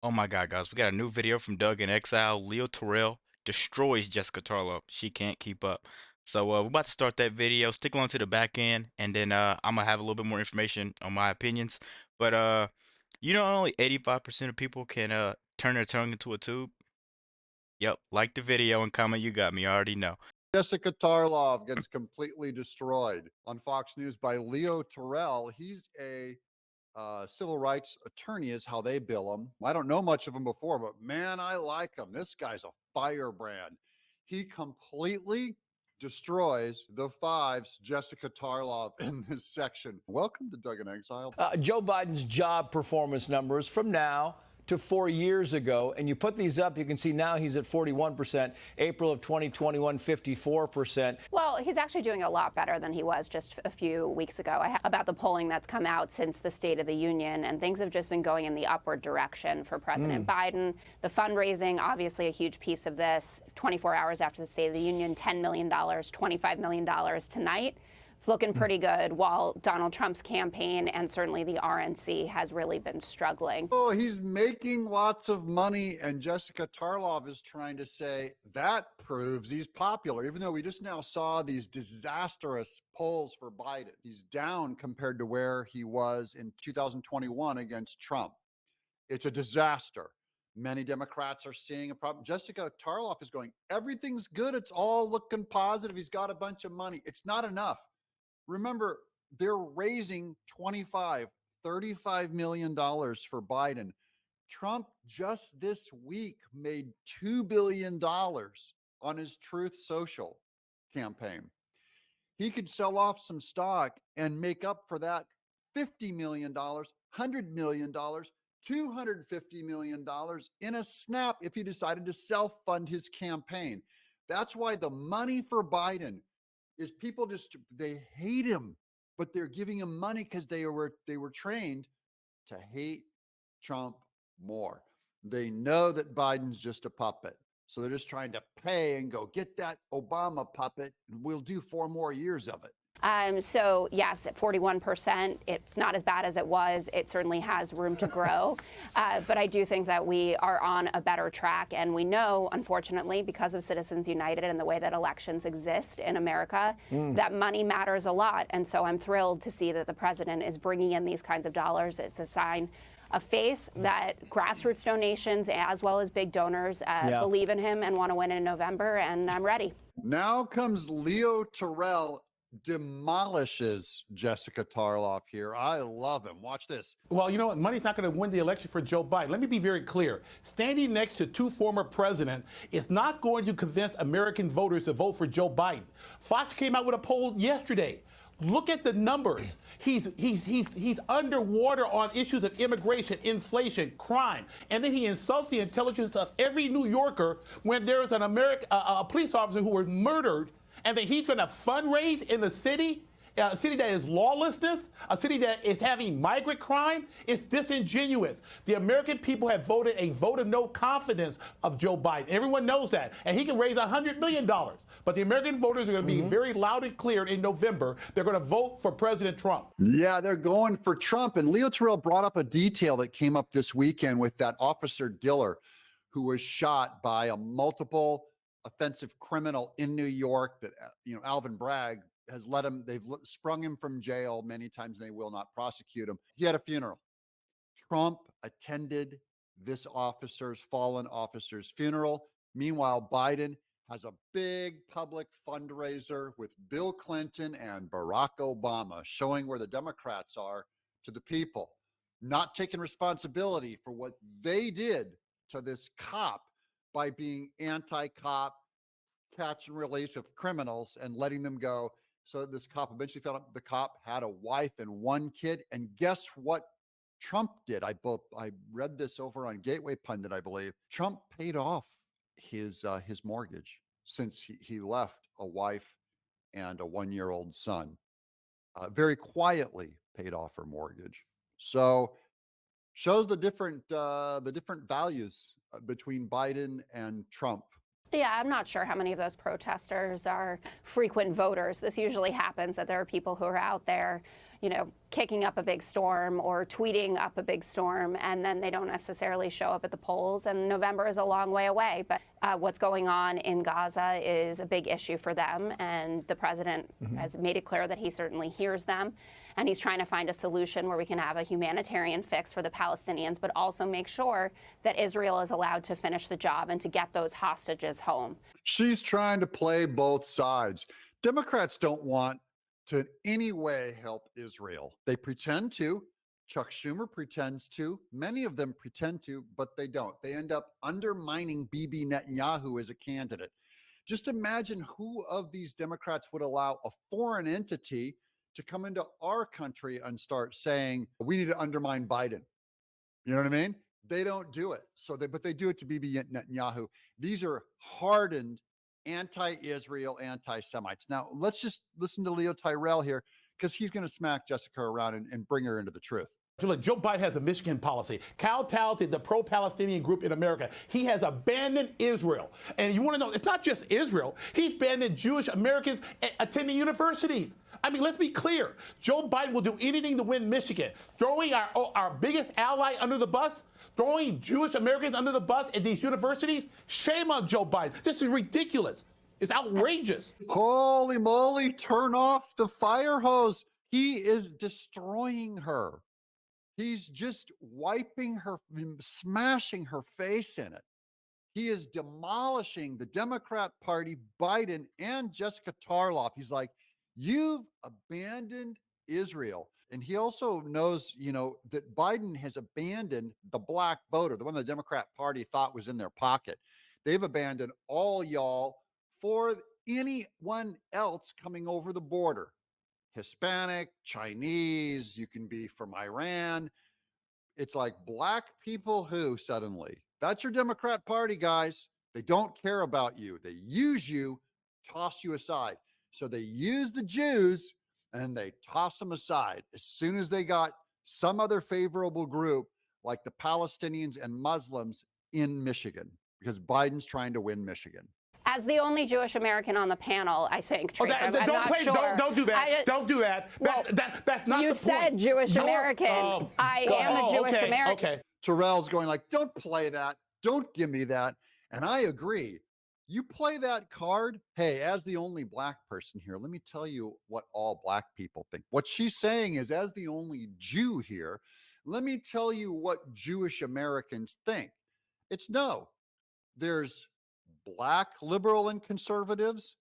Oh my God, guys, we got a new video from Doug in Exile. Terrell destroys Jessica Tarlov. She can't keep up. So we're about to start that video. Stick along to the back end, and then I'm gonna have a little bit more information on my opinions. But only 85% of people can turn their tongue into a tube. Yep, like the video and comment you got me. I already know. Jessica Tarlov gets completely destroyed on Fox News by Terrell. He's a civil rights attorney, is how they bill him. I don't know much of him before, but man, I like him. This guy's a firebrand. He completely destroys the Five's Jessica Tarlov in this section. Welcome to Doug in Exile. Joe Biden's job performance numbers from now to 4 years ago. And you put these up, you can see now he's at 41%, April of 2021, 54%. Well, he's actually doing a lot better than he was just a few weeks ago. About the polling that's come out since the State of the Union, and things have just been going in the upward direction for President Biden. The fundraising, obviously a huge piece of this. 24 hours after the State of the Union, $10 million, $25 million tonight. It's looking pretty good, while Donald Trump's campaign and certainly the RNC has really been struggling. Oh, he's making lots of money, and Jessica Tarlov is trying to say that proves he's popular, even though we just now saw these disastrous polls for Biden. He's down compared to where he was in 2021 against Trump. It's a disaster. Many Democrats are seeing a problem. Jessica Tarlov is going, everything's good. It's all looking positive. He's got a bunch of money. It's not enough. Remember, they're raising $35 million for Biden. Trump just this week made $2 billion on his Truth Social campaign. He could sell off some stock and make up for that $50 million, $100 million, $250 million in a snap if he decided to self-fund his campaign. That's why the money for Biden is people they hate him, but they're giving him money because they were trained to hate Trump more. They know that Biden's just a puppet. So they're just trying to pay and go get that Obama puppet, and we'll do 4 more years of it. So yes, at 41%, it's not as bad as it was. It certainly has room to grow. But I do think that we are on a better track. And we know, unfortunately, because of Citizens United and the way that elections exist in America, that money matters a lot. And so I'm thrilled to see that the president is bringing in these kinds of dollars. It's a sign of faith that grassroots donations, as well as big donors, believe in him and want to win in November. And I'm ready. Now comes Terrell. Demolishes Jessica Tarlov here. I love him. Watch this. Well, you know what? Money's not going to win the election for Joe Biden. Let me be very clear. Standing next to 2 former presidents is not going to convince American voters to vote for Joe Biden. Fox came out with a poll yesterday. Look at the numbers. He's underwater on issues of immigration, inflation, crime, and then he insults the intelligence of every New Yorker when there is a police officer who was murdered, and that he's going to fundraise in the city, a city that is lawlessness, a city that is having migrant crime. It's disingenuous. The American people have voted a vote of no confidence of Joe Biden. Everyone knows that. And he can raise $100 million. But the American voters are going to be very loud and clear in November. They're going to vote for President Trump. Yeah, they're going for Trump. And Terrell brought up a detail that came up this weekend with that Officer Diller, who was shot by a multiple offensive criminal in New York that, Alvin Bragg has they've sprung him from jail many times, and they will not prosecute him. He had a funeral. Trump attended this fallen officer's funeral. Meanwhile, Biden has a big public fundraiser with Bill Clinton and Barack Obama, showing where the Democrats are to the people, not taking responsibility for what they did to this cop by being anti-cop, catch and release of criminals and letting them go. So this cop eventually found out the cop had a wife and 1 kid. And guess what Trump did? I read this over on Gateway Pundit, I believe. Trump paid off his mortgage since he left a wife and a 1-year-old son. Very quietly paid off her mortgage. So shows the different values between Biden and Trump. Yeah, I'm not sure how many of those protesters are frequent voters. This usually happens, that there are people who are out there kicking up a big storm or tweeting up a big storm, and then they don't necessarily show up at the polls. And November is a long way away. But what's going on in Gaza is a big issue for them. And the president has made it clear that he certainly hears them. And he's trying to find a solution where we can have a humanitarian fix for the Palestinians, but also make sure that Israel is allowed to finish the job and to get those hostages home. She's trying to play both sides. Democrats don't want to in any way help Israel. They pretend to. Chuck Schumer pretends to. Many of them pretend to, but they don't. They end up undermining Bibi Netanyahu as a candidate. Just imagine who of these Democrats would allow a foreign entity to come into our country and start saying, we need to undermine Biden. You know what I mean? They don't do it. But they do it to Bibi Netanyahu. These are hardened anti-Israel, anti-Semites. Now, let's just listen to Leo Tyrell here, because he's going to smack Jessica around and bring her into the truth. Look, Joe Biden has a Michigan policy. Kowtowed the pro-Palestinian group in America. He has abandoned Israel. And you want to know, it's not just Israel. He's abandoned Jewish Americans attending universities. I mean, let's be clear. Joe Biden will do anything to win Michigan. Throwing our biggest ally under the bus, throwing Jewish Americans under the bus at these universities, shame on Joe Biden. This is ridiculous. It's outrageous. Holy moly, turn off the fire hose. He is destroying her. He's just wiping her, smashing her face in it. He is demolishing the Democrat Party, Biden, and Jessica Tarlov. He's like, you've abandoned Israel. And he also knows, that Biden has abandoned the black voter, the one the Democrat Party thought was in their pocket. They've abandoned all y'all for anyone else coming over the border. Hispanic, Chinese, you can be from Iran. It's like black people who suddenly, that's your Democrat Party, guys. They don't care about you. They use you, toss you aside. So they use the Jews and they toss them aside as soon as they got some other favorable group like the Palestinians and Muslims in Michigan, because Biden's trying to win Michigan. As the only Jewish American on the panel, I think, Tracy, I'm don't not sure. Don't do that. Don't do that. Well, that's not the point. You said Jewish American. I am a Jewish American. Okay. Terrell's going like, don't play that. Don't give me that. And I agree. You play that card. Hey, as the only black person here, let me tell you what all black people think. What she's saying is, as the only Jew here, let me tell you what Jewish Americans think. It's no. There's black liberal and conservatives,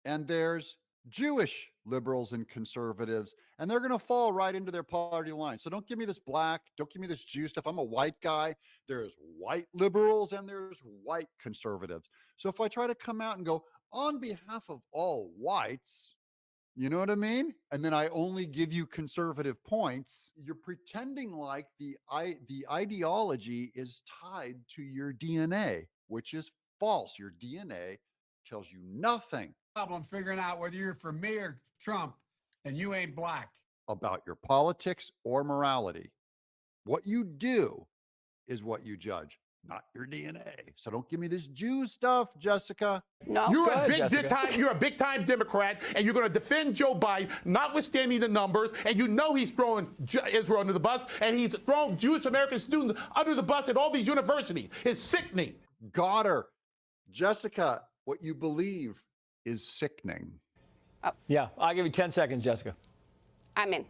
and there's Jewish liberals and conservatives, and they're going to fall right into their party line. So don't give me this black, don't give me this Jew stuff. I'm a white guy. There's white liberals and there's white conservatives. So if I try to come out and go on behalf of all whites, you know what I mean? And then I only give you conservative points, you're pretending like the ideology is tied to your DNA, which is false. Your DNA tells you nothing. Problem figuring out whether you're for me or Trump, and you ain't black. About your politics or morality. What you do is what you judge, not your DNA. So don't give me this Jew stuff, Jessica. No. You're a big time Democrat, and you're going to defend Joe Biden, notwithstanding the numbers, and you know he's throwing Israel under the bus, and he's throwing Jewish American students under the bus at all these universities. It's sickening. Got her. Jessica, what you believe is sickening. Oh. Yeah, I'll give you 10 seconds, Jessica. I'm in.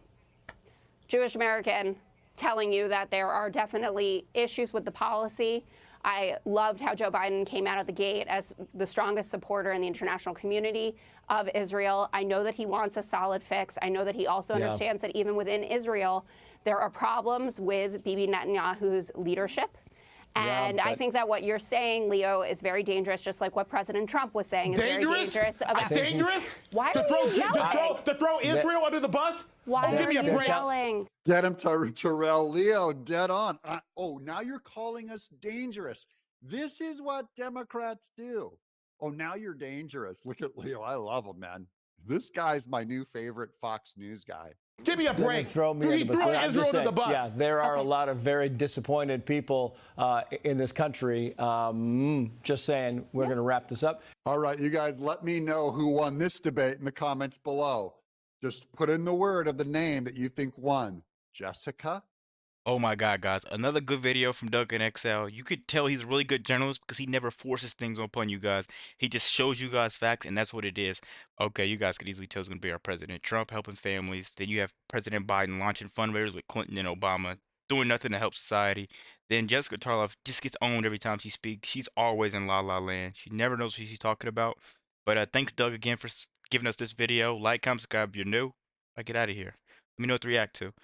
Jewish American telling you that there are definitely issues with the policy. I loved how Joe Biden came out of the gate as the strongest supporter in the international community of Israel. I know that he wants a solid fix. I know that he also understands that even within Israel, there are problems with Bibi Netanyahu's leadership. And I think that what you're saying, Leo, is very dangerous, just like what President Trump was saying is very dangerous. Dangerous? Why are you yelling? To throw Israel under the bus? Why are you break. yelling? Get him, Terrell. Leo, dead on. Now you're calling us dangerous. This is what Democrats do. Oh, now you're dangerous. Look at Leo. I love him, man. This guy's my new favorite Fox News guy. Give me a break. He threw Israel under the bus. Yeah, there are a lot of very disappointed people in this country. Just saying, we're going to wrap this up. All right, you guys, let me know who won this debate in the comments below. Just put in the word of the name that you think won. Jessica? Oh my God, guys. Another good video from Doug and XL. You could tell he's a really good journalist because he never forces things upon you guys. He just shows you guys facts, and that's what it is. Okay, you guys could easily tell it's going to be our president. Trump helping families. Then you have President Biden launching fundraisers with Clinton and Obama, doing nothing to help society. Then Jessica Tarlov just gets owned every time she speaks. She's always in la la land. She never knows what she's talking about. But thanks, Doug, again for giving us this video. Like, comment, subscribe if you're new. I get out of here. Let me know what to react to.